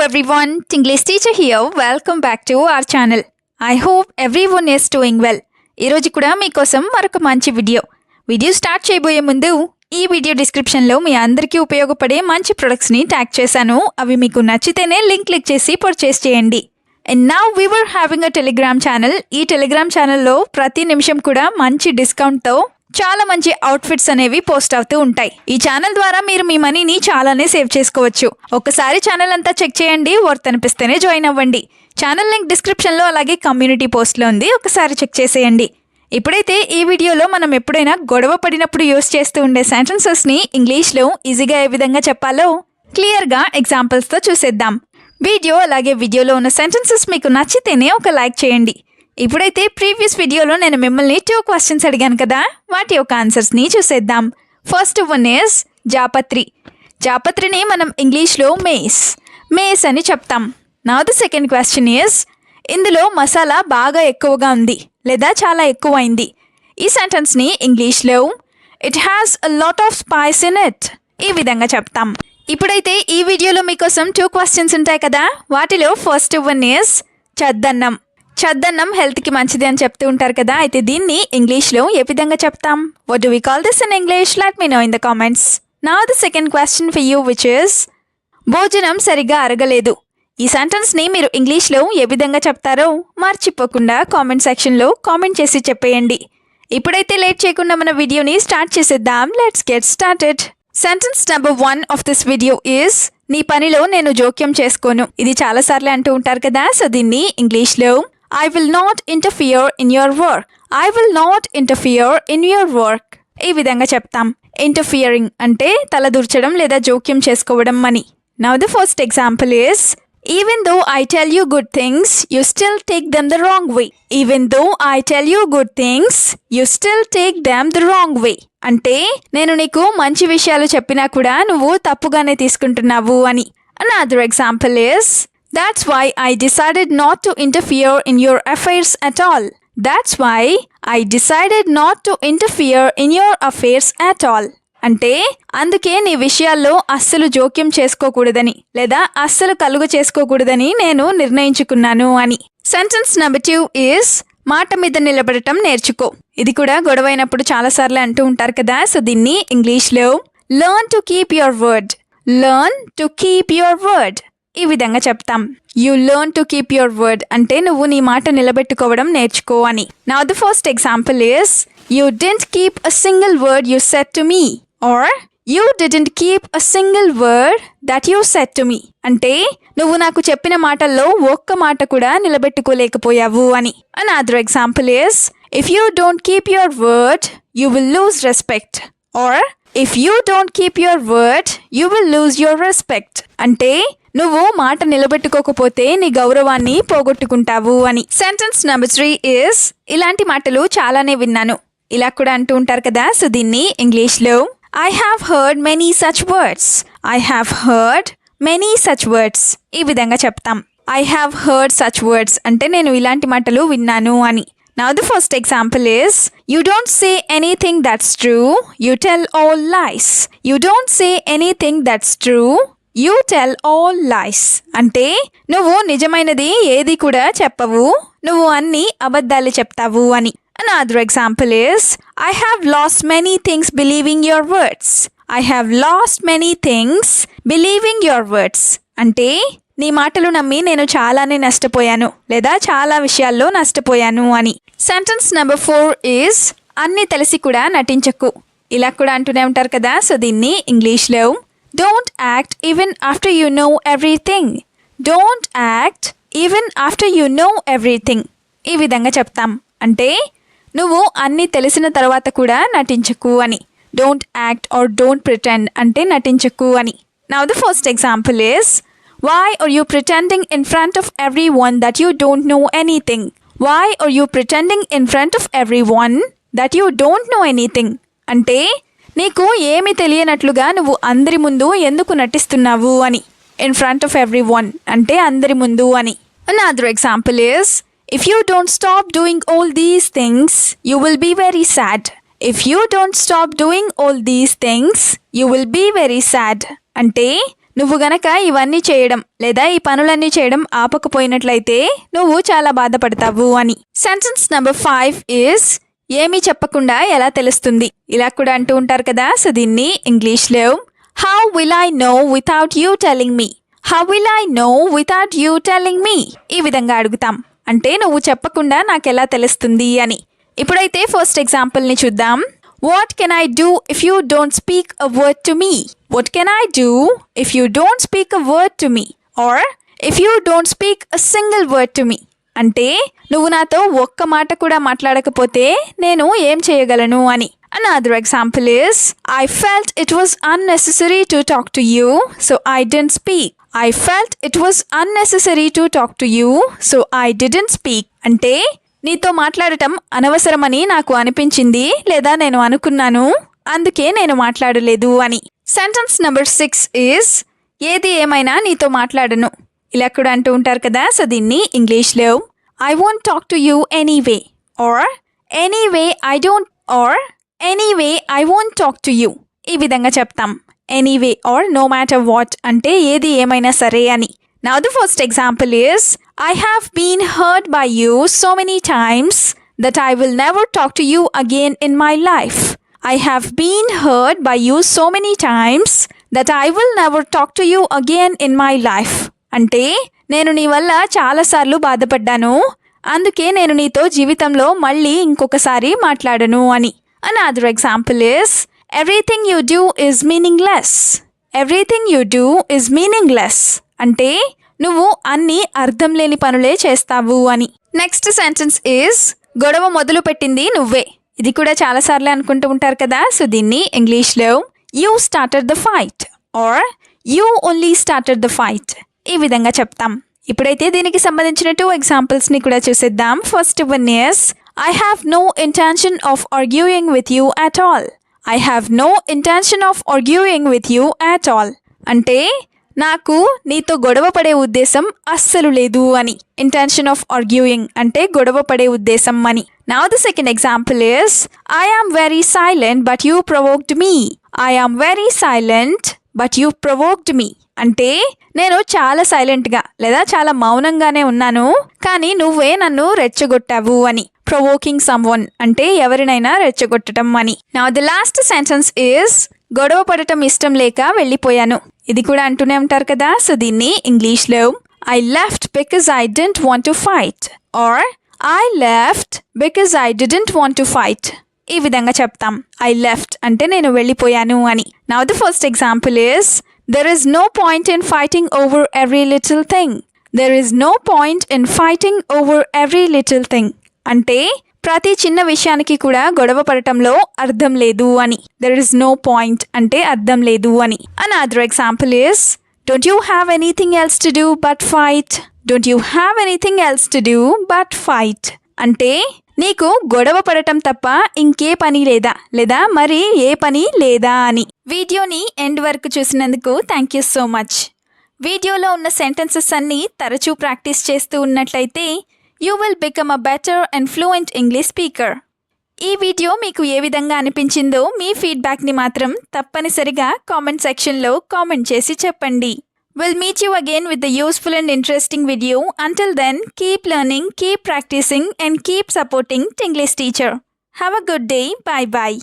everyone, Tinglish teacher here. Welcome back to our channel. I hope everyone is doing well. ఈరోజు కూడా మీకోసం మరొక మంచి వీడియో స్టార్ట్ చేయబోయే ముందు ఈ వీడియో డిస్క్రిప్షన్లో మీ అందరికీ ఉపయోగపడే మంచి ప్రొడక్ట్స్ని ట్యాగ్ చేశాను. అవి మీకు నచ్చితేనే లింక్ క్లిక్ చేసి పర్చేస్ చేయండి. And now we were having a Telegram channel. ఈ టెలిగ్రామ్ ఛానల్లో ప్రతి నిమిషం కూడా మంచి డిస్కౌంట్తో చాలా మంచి అవుట్ఫిట్స్ అనేవి పోస్ట్ అవుతూ ఉంటాయి. ఈ ఛానల్ ద్వారా మీరు మీ మనీని చాలానే సేవ్ చేసుకోవచ్చు. ఒకసారి ఛానల్ అంతా చెక్ చేయండి, వర్త్ అనిపిస్తేనే జాయిన్ అవ్వండి. ఛానల్ లింక్ డిస్క్రిప్షన్లో అలాగే కమ్యూనిటీ పోస్ట్లో ఉంది, ఒకసారి చెక్ చేసేయండి. ఇప్పుడైతే ఈ వీడియోలో మనం ఎప్పుడైనా గొడవ పడినప్పుడు యూస్ చేస్తూ ఉండే సెంటెన్సెస్ని ఇంగ్లీష్లో ఈజీగా ఏ విధంగా చెప్పాలో క్లియర్గా ఎగ్జాంపుల్స్తో చూసేద్దాం. వీడియోలో ఉన్న సెంటెన్సెస్ మీకు నచ్చితేనే ఒక లైక్ చేయండి. ఇప్పుడైతే ప్రీవియస్ వీడియోలో నేను మిమ్మల్ని 2 క్వశ్చన్స్ అడిగాను కదా, వాటి యొక్క ఆన్సర్స్ని చూసేద్దాం. ఫస్ట్ వన్ ఈజ్ జాపత్రిని మనం ఇంగ్లీష్లో మేస్ అని చెప్తాం. Now the second question is ఇందులో మసాలా బాగా ఎక్కువగా ఉంది లేదా చాలా ఎక్కువైంది. ఈ సెంటెన్స్ని ఇంగ్లీష్లో it has a lot of spice in it ఈ విధంగా చెప్తాం. ఇప్పుడైతే ఈ వీడియోలో మీకోసం 2 క్వశ్చన్స్ ఉంటాయి కదా, వాటిలో ఫస్ట్ వన్ ఈజ్ చద్దన్నం హెల్త్కి మంచిది అని చెప్తూ ఉంటారు కదా, అయితే దీన్ని ఇంగ్లీష్లో ఏ విధంగా చెప్తాం? What do we call this in English? Let me know in the comments. Now the second question for you which is భోజనం సరిగ్గా అరగలేదు. ఈ సెంటెన్స్ని మీరు ఇంగ్లీష్లో ఏ విధంగా చెప్తారో మర్చిపోకుండా కామెంట్ సెక్షన్లో కామెంట్ చేసి చెప్పేయండి. ఇప్పుడైతే లేట్ చేయకుండా మన వీడియోని స్టార్ట్ చేసేద్దాం. Let's get started. Sentence number 1 of this video is నీ పనిలో నేను జోక్యం చేసుకోను. ఇది చాలాసార్లు అంటూ ఉంటారు కదా, సో దీన్ని ఇంగ్లీష్లో I will not interfere in your work. I will not interfere in your work. ఈ విధంగా చెప్తాం. ఇంటర్ఫియరింగ్ అంటే తలదూర్చడం లేదా జోక్యం చేసుకోవడం అని. Now the first example is even though I tell you good things, you still take them the wrong way. Even though I tell you good things, you still take them the wrong way. అంటే నేను నీకు మంచి విషయాలు చెప్పినా కూడా నువ్వు తప్పుగానే తీసుకుంటున్నావు అని. Another example is that's why I decided not to interfere in your affairs at all. That's why I decided not to interfere in your affairs at all. అంటే అందుకే నీ విషయాల్లో అస్సలు జోక్యం చేసుకోకూడదని లేదా అస్సలు కలుగ చేసుకోకూడదని నేను నిర్ణయించుకున్నాను అని. సెంటెన్స్ నెంబర్ 2 ఈస్ మాట మీద నిలబడటం నేర్చుకో. ఇది కూడా గొడవైనప్పుడు చాలాసార్లు అంటూ ఉంటారు కదా, సో దీన్ని ఇంగ్లీష్లో learn to keep your word. Learn to keep your word ఈ విధంగా చెప్తాం. You learn to keep your word అంటే నువ్వు నీ మాట నిలబెట్టుకోవడం నేర్చుకో అని. Now the first example is you didn't keep a single word you said to me or you didn't keep a single word that you said to me. అంటే నువ్వు నాకు చెప్పిన మాటల్లో ఒక్క మాట కూడా నిలబెట్టుకోలేకపోయావు అని. Another example is if you don't keep your word you will lose respect or if you don't keep your word you will lose your respect. అంటే నువ్వు మాట నిలబెట్టుకోకపోతే నీ గౌరవాన్ని పోగొట్టుకుంటావు అని. సెంటెన్స్ నెంబర్ 3 ఈస్ ఇలాంటి మాటలు చాలానే విన్నాను. ఇలా కూడా అంటూ ఉంటారు కదా, సో దీన్ని ఇంగ్లీష్లో I have heard many such words. I have heard many such words ఈ విధంగా చెప్తాం. I have heard such words అంటే నేను ఇలాంటి మాటలు విన్నాను అని. Now the first example is you don't say anything that's true, you tell all lies. You don't say anything that's true, you tell all lies. అంటే నువ్వు నిజమైనది ఏది కూడా చెప్పవు, నువ్వు అన్ని అబద్ధాలు చెప్తావు అని. Another example is I have lost many things believing your words. I have lost many things believing your words. అంటే నీ మాటలు నమ్మి నేను చాలానే నష్టపోయాను లేదా చాలా విషయాల్లో నష్టపోయాను అని. సెంటెన్స్ నెంబర్ 4 ఈజ్ అన్నీ తెలిసి కూడా నటించకు. ఇలా కూడా అంటూనే ఉంటారు కదా, సో దీన్ని ఇంగ్లీష్లో don't act even after you know everything. Don't act even after you know everything ఈ విధంగా చెప్తాం. అంటే నువ్వు అన్నీ తెలిసిన తర్వాత కూడా నటించకు అని. Don't act or don't pretend అంటే నటించకు అని. Now the first example is why are you pretending in front of everyone that you don't know anything? Why are you pretending in front of everyone that you don't know anything? అంటే నీకు ఏమీ తెలియనట్లుగా నువ్వు అందరి ముందు ఎందుకు నటిస్తున్నావు అని. in front of everyone అంటే అందరి ముందు అని. Another example is if you don't stop doing all these things you will be very sad. If you don't stop doing all these things you will be very sad. అంటే నువ్వు గనక ఇవన్నీ చేయడం లేదా ఈ పనులన్నీ చేయడం ఆపకపోయినట్లయితే నువ్వు చాలా బాధపడతావు అని. సెంటెన్స్ నెంబర్ 5 ఈస్ ఏమీ చెప్పకుండా ఎలా తెలుస్తుంది. ఇలా కూడా అంటూ ఉంటారు కదా. సో దీన్ని ఇంగ్లీష్లో how will I know without you telling me. How will I know without you telling me. ఈ విధంగా అడుగుతాం. అంటే నువ్వు చెప్పకుండా నాకెలా తెలుస్తుంది అని. ఇప్పుడైతే ఫస్ట్ ఎగ్జాంపుల్ని చూద్దాం. What can I do if you don't speak a word to me. What can I do if you don't speak a word to me or if you don't speak a single word to me. అంటే నువ్వు నాతో ఒక్క మాట కూడా మాట్లాడకపోతే నేను ఏం చేయగలను అని. Another example is I felt it was unnecessary to talk to you, so I didn't speak. I felt it was unnecessary to talk to you, so I didn't speak. అంటే నీతో మాట్లాడటం అనవసరమని నాకు అనిపించింది లేదా నేను అనుకున్నాను, అందుకే నేను మాట్లాడలేదు అని. సెంటెన్స్ నెంబర్ 6 ఈస్ ఏది ఏమైనా నీతో మాట్లాడను. ఇలా కూడా అంటూ ఉంటారు కదా. సో దీన్ని ఇంగ్లీష్లో I won't talk to you anyway or anyway I don't or anyway I won't talk to you. ఈ విధంగా చెప్తాం. Anyway or no matter what అంటే ఏది ఏమైనా సరే అని. Now the first example is I have been hurt by you so many times that I will never talk to you again in my life. I have been hurt by you so many times that I will never talk to you again in my life. అంటే నేను నీ వల్ల చాలాసార్లు బాధపడ్డాను, అందుకే నేను నీతో జీవితంలో మళ్ళీ ఇంకొకసారి మాట్లాడను అని. Another example is everything you do is meaningless. Everything you do is meaningless. అంటే నువ్వు అన్ని అర్థం లేని పనులే చేస్తావు అని. నెక్స్ట్ సెంటెన్స్ ఈస్ గొడవ మొదలు పెట్టింది నువ్వే. ఇది కూడా చాలాసార్లు అనుకుంటూ ఉంటారు కదా. సో దీన్ని ఇంగ్లీష్లో you started the fight or you only started the fight. ఈ విధంగా చెప్తాం. ఇప్పుడైతే దీనికి సంబంధించిన 2 ఎగ్జాంపుల్స్ని కూడా చూసేద్దాం. First one is I have no intention of arguing with you at all. I have no intention of arguing with you at all. అంటే నాకు నీతో గొడవ పడే ఉద్దేశం అస్సలు లేదు అని. ఇంటెన్షన్ ఆఫ్ ఆర్గ్యూయింగ్ అంటే గొడవ పడే ఉద్దేశం అని. Now the second example is I am very silent but you provoked me. I am very silent but you provoked me. అంటే నేను చాలా సైలెంట్గా లేదా చాలా మౌనంగానే ఉన్నాను, కానీ నువ్వే నన్ను రెచ్చగొట్టావు అని. ప్రొవోకింగ్ సమ్వన్ అంటే ఎవరినైనా రెచ్చగొట్టడం అని. Now the last sentence is గొడవ పడటం ఇష్టం లేక వెళ్ళిపోయాను. ఇది కూడా అంటూనే ఉంటారు కదా. సో దీన్ని ఇంగ్లీష్లో I left because I didn't want to fight or I left because I didn't want to fight. ఈ విధంగా చెప్తాం. ఐ లెఫ్ట్ అంటే నేను వెళ్ళిపోయాను అని. Now the first example is there is no point in fighting over every little thing. There is no point in fighting over every little thing. అంటే ప్రతి చిన్న విషయానికి కూడా గొడవ పడటంలో అర్థం లేదు అని. There is no point అంటే అర్థం లేదు అని. Another example is don't you have anything else to do but fight? Don't you have anything else to do but fight? అంటే నీకు గొడవ పడటం తప్ప ఇంకే పని లేదా లేదా మరి ఏ పని లేదా అని. వీడియోని ఎండ్ వరకు చూసినందుకు థ్యాంక్ యూ సో మచ్. వీడియోలో ఉన్న సెంటెన్సెస్ అన్నీ తరచూ ప్రాక్టీస్ చేస్తూ ఉన్నట్లయితే you will become a better and fluent English speaker. ఈ వీడియో మీకు ఏ విధంగా అనిపించిందో మీ ఫీడ్బ్యాక్ని మాత్రం తప్పనిసరిగా కామెంట్ సెక్షన్లో కామెంట్ చేసి చెప్పండి. We'll meet you again with the useful and interesting video. Until then, keep learning, keep practicing and keep supporting Tinglish Teacher. Have a good day. Bye-bye.